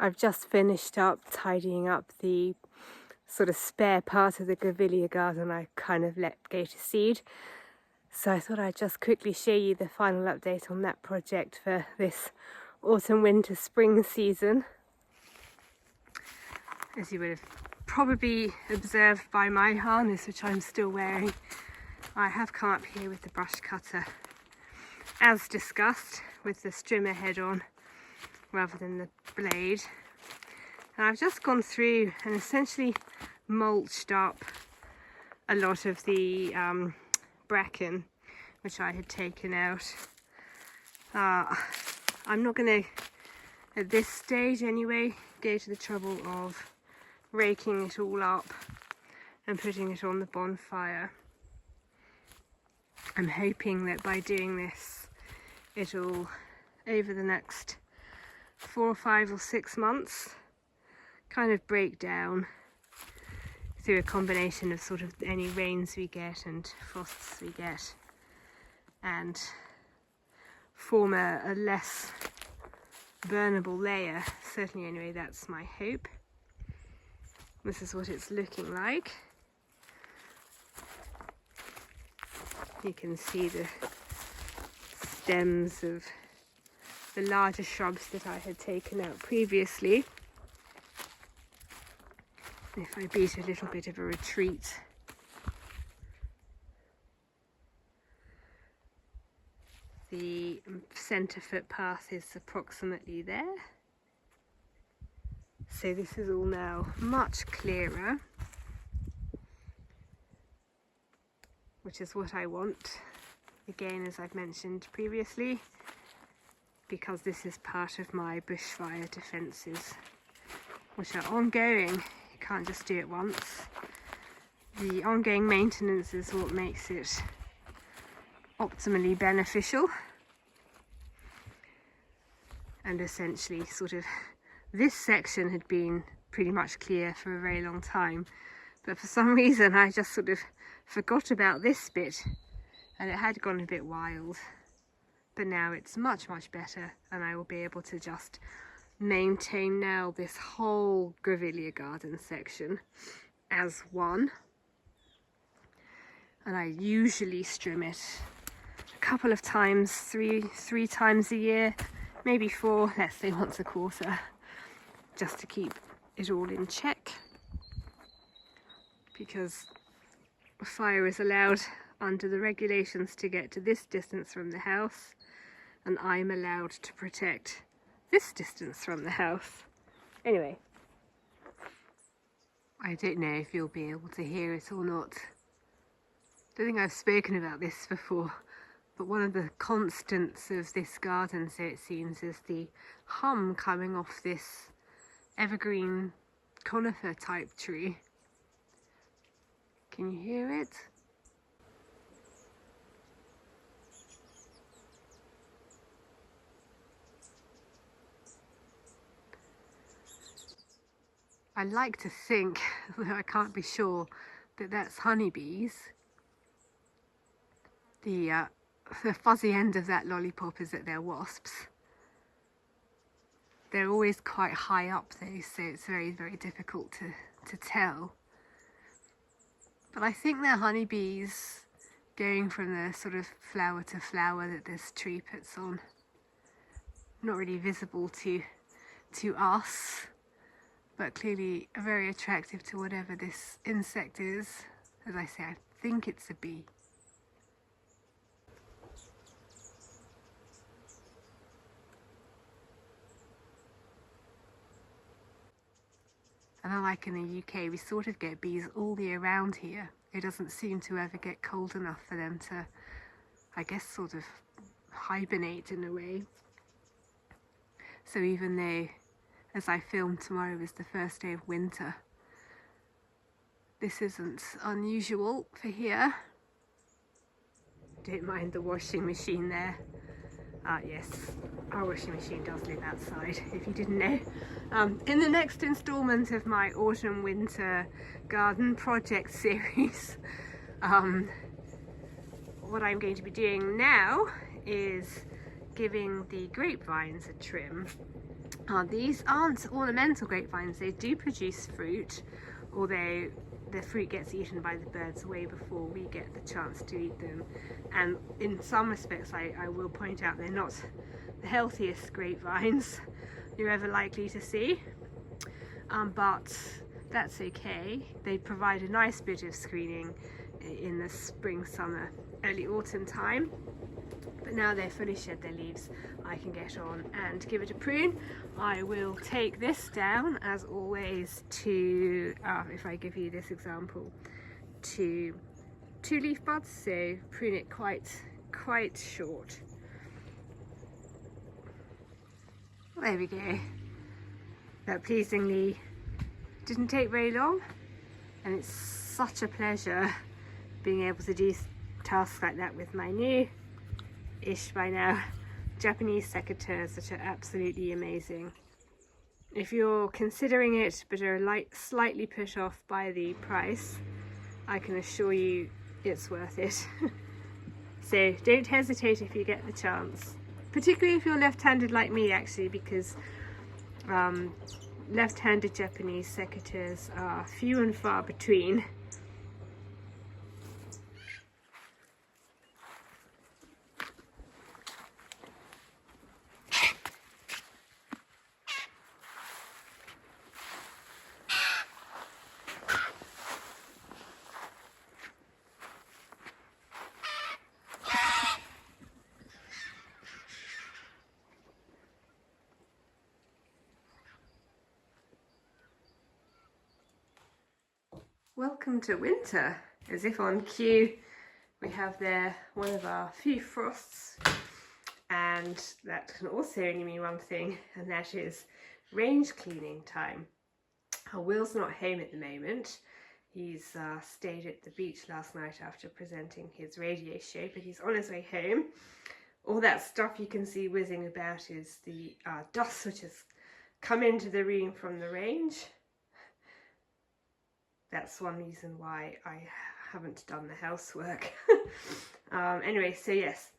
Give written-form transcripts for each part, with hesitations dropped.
I've just finished up tidying up the sort of spare part of the Grevillea garden I kind of let go to seed. So I thought I'd just quickly show you the final update on that project for this autumn, winter, spring season. As you would have probably observed by my harness, which I'm still wearing, I have come up here with the brush cutter, as discussed, with the strimmer head on rather than the blade. And I've just gone through and essentially mulched up a lot of the bracken which I had taken out. I'm not going to, at this stage anyway, go to the trouble of raking it all up and putting it on the bonfire. I'm hoping that by doing this, it'll, over the next 4 or 5 or 6 months, kind of break down through a combination of sort of any rains we get and frosts we get, and form a less burnable layer. Certainly, anyway, that's my hope. This is what it's looking like. You can see the stems of the larger shrubs that I had taken out previously. If I beat a little bit of a retreat, the centre footpath is approximately there. So this is all now much clearer, which is what I want. Again, as I've mentioned previously, because this is part of my bushfire defences, which are ongoing. You can't just do it once. The ongoing maintenance is what makes it optimally beneficial. And essentially, sort of, this section had been pretty much clear for a very long time, but for some reason I just sort of forgot about this bit, and it had gone a bit wild. But now it's much better, and I will be able to just maintain now this whole Grevillea garden section as one. And I usually trim it a couple of times, three times a year, maybe 4, let's say once a quarter, just to keep it all in check, because fire is allowed under the regulations to get to this distance from the house, and I'm allowed to protect this distance from the house. Anyway, I don't know if you'll be able to hear it or not. I don't think I've spoken about this before, but one of the constants of this garden, so it seems, is the hum coming off this evergreen conifer type tree. Can you hear it? I like to think, though I can't be sure, that that's honeybees. The fuzzy end of that lollipop is that they're wasps. They're always quite high up though, so it's very difficult to tell. But I think they're honeybees going from the sort of flower to flower that this tree puts on. Not really visible to us, but clearly very attractive to whatever this insect is. As I say, I think it's a bee. And unlike in the UK, we sort of get bees all year round here. It doesn't seem to ever get cold enough for them to, I guess, sort of hibernate in a way. So even though, as I film, tomorrow is the first day of winter, this isn't unusual for here. Don't mind the washing machine there. Yes, our washing machine does live outside, if you didn't know. In the next instalment of my autumn winter garden project series, what I'm going to be doing now is giving the grapevines a trim. These aren't ornamental grapevines, they do produce fruit, although the fruit gets eaten by the birds way before we get the chance to eat them. And in some respects, I will point out, they're not the healthiest grapevines you're ever likely to see, but that's okay. They provide a nice bit of screening in the spring, summer, early autumn time. But now they're fully shed their leaves, I can get on and give it a prune. I will take this down, as always, to, if I give you this example, to 2 leaf buds, so prune it quite short. There we go. That pleasingly didn't take very long, and it's such a pleasure being able to do tasks like that with my new-ish by now Japanese secateurs that are absolutely amazing. If you're considering it but are slightly put off by the price, I can assure you it's worth it. So don't hesitate if you get the chance, particularly if you're left-handed like me, actually, because left-handed Japanese secateurs are few and far between. Welcome to winter, as if on cue. We have there one of our few frosts, and that can also only mean one thing, and that is range cleaning time. Will's not home at the moment. He's stayed at the beach last night after presenting his radio show, but he's on his way home. All that stuff you can see whizzing about is the dust which has come into the room from the range. That's one reason why I haven't done the housework. Anyway, so yes,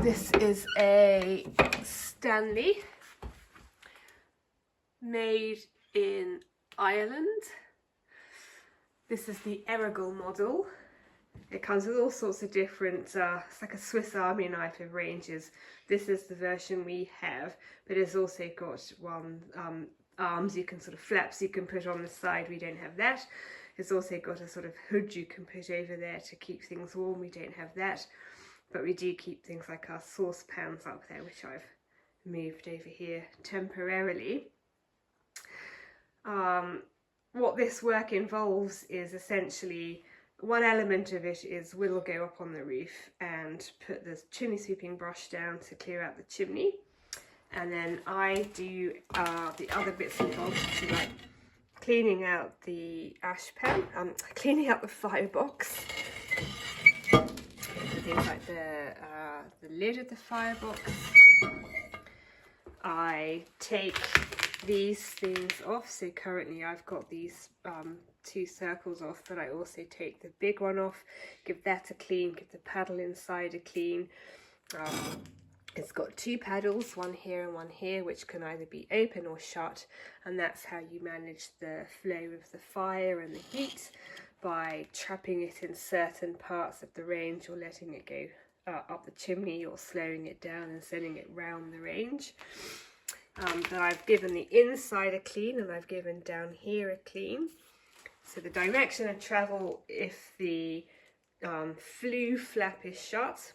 this is a Stanley made in Ireland. This is the Errigal model. It comes with all sorts of different, it's like a Swiss Army knife of ranges. This is the version we have, but it's also got one arms you can sort of flaps you can put on the side. We don't have that. It's also got a sort of hood you can put over there to keep things warm. We don't have that, but we do keep things like our saucepans up there, which I've moved over here temporarily. What this work involves is essentially, one element of it is Will go up on the roof and put the chimney sweeping brush down to clear out the chimney. And then I do the other bits involved, like cleaning out the ash pan, cleaning out the firebox, things like the lid of the firebox. I take these things off, so currently I've got these 2 circles off, but I also take the big one off, give that a clean, give the paddle inside a clean. It's got 2 paddles, one here and one here, which can either be open or shut, and that's how you manage the flow of the fire and the heat, by trapping it in certain parts of the range or letting it go up the chimney, or slowing it down and sending it round the range. But I've given the inside a clean, and I've given down here a clean. So the direction of travel, if the flue flap is shut,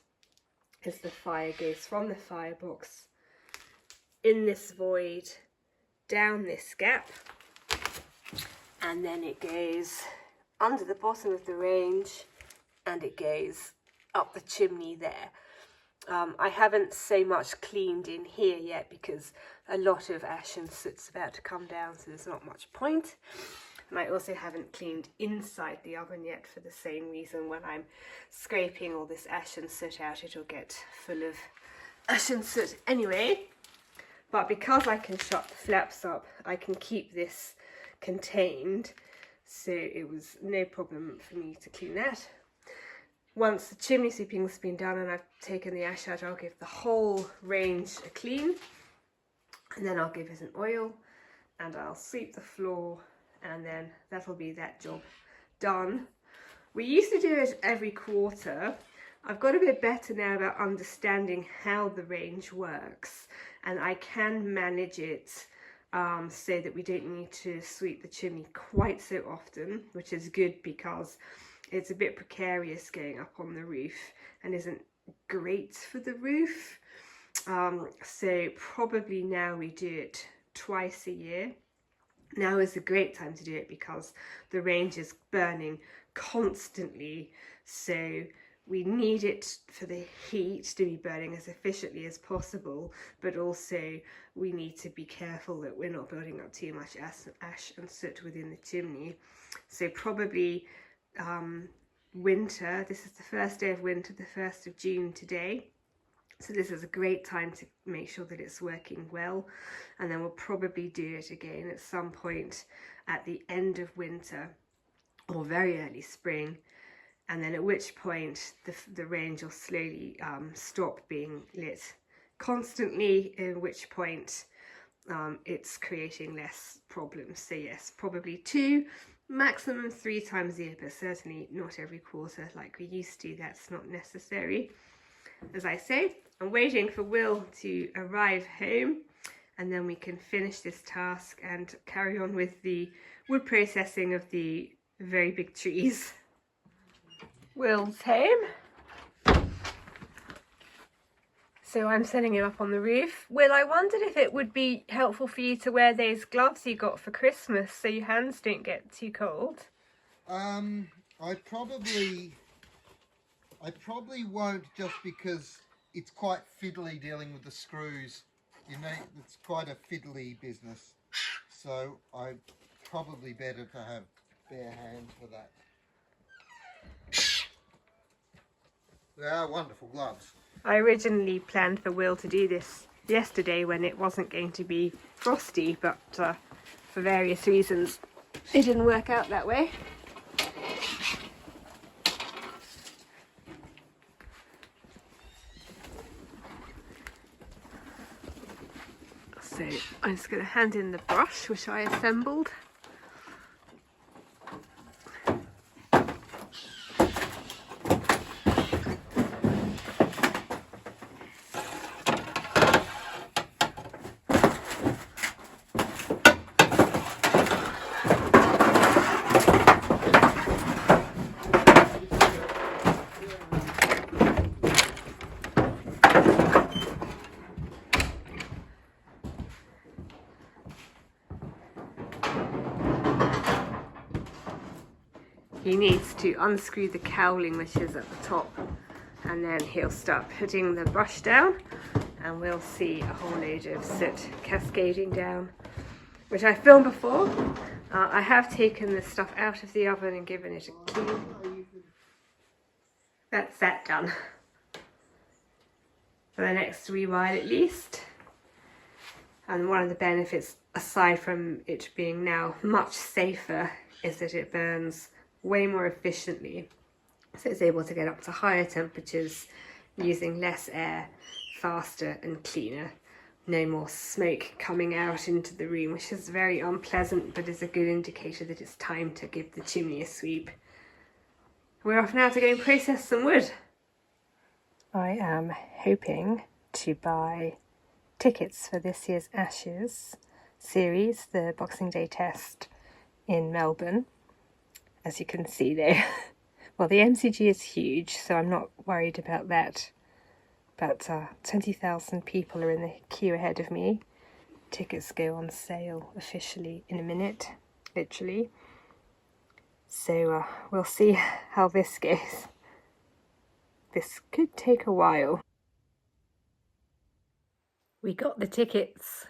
as the fire goes from the firebox in this void down this gap, and then it goes under the bottom of the range and it goes up the chimney there. I haven't so much cleaned in here yet because a lot of ash and soot's about to come down, so there's not much point. And I also haven't cleaned inside the oven yet for the same reason. When I'm scraping all this ash and soot out, it'll get full of ash and soot anyway. But because I can shut the flaps up, I can keep this contained. So it was no problem for me to clean that. once the chimney sweeping's been done and I've taken the ash out, I'll give the whole range a clean, and then I'll give it an oil and I'll sweep the floor, and then that'll be that job done. We used to do it every quarter. I've got a bit better now about understanding how the range works, and I can manage it so that we don't need to sweep the chimney quite so often, which is good because it's a bit precarious going up on the roof and isn't great for the roof. So probably now we do it twice a year. Now is a great time to do it because the range is burning constantly, so we need it for the heat to be burning as efficiently as possible, but also we need to be careful that we're not building up too much ash and soot within the chimney. So probably winter. This is the first day of winter, the 1st of June today. So this is a great time to make sure that it's working well, and then we'll probably do it again at some point at the end of winter or very early spring, and then at which point the range will slowly stop being lit constantly, at which point it's creating less problems. So yes, probably 2, maximum 3 times a year, but certainly not every quarter like we used to. That's not necessary. As I say, I'm waiting for Will to arrive home, and then we can finish this task and carry on with the wood processing of the very big trees. Will's home. So I'm setting him up on the roof. Will, I wondered if it would be helpful for you to wear those gloves you got for Christmas so your hands don't get too cold. I probably won't, just because it's quite fiddly dealing with the screws. You know, it's quite a fiddly business. So I'm probably better to have bare hands for that. They are wonderful gloves. I originally planned for Will to do this yesterday when it wasn't going to be frosty, but for various reasons it didn't work out that way. So I'm just going to hand in the brush which I assembled. He needs to unscrew the cowling which is at the top, and then he'll start putting the brush down, and we'll see a whole load of soot cascading down, which I filmed before. I have taken the stuff out of the oven and given it a clean. That's that done. For the next wee while at least. And one of the benefits, aside from it being now much safer, is that it burns way more efficiently, so it's able to get up to higher temperatures using less air, faster and cleaner. No more smoke coming out into the room, which is very unpleasant, but is a good indicator that it's time to give the chimney a sweep. We're off now to go and process some wood. I am hoping to buy tickets for this year's Ashes series, the Boxing Day test in Melbourne. As you can see there, well, the MCG is huge, so I'm not worried about that. But 20,000 people are in the queue ahead of me. Tickets go on sale officially in a minute, literally. So we'll see how this goes. This could take a while. We got the tickets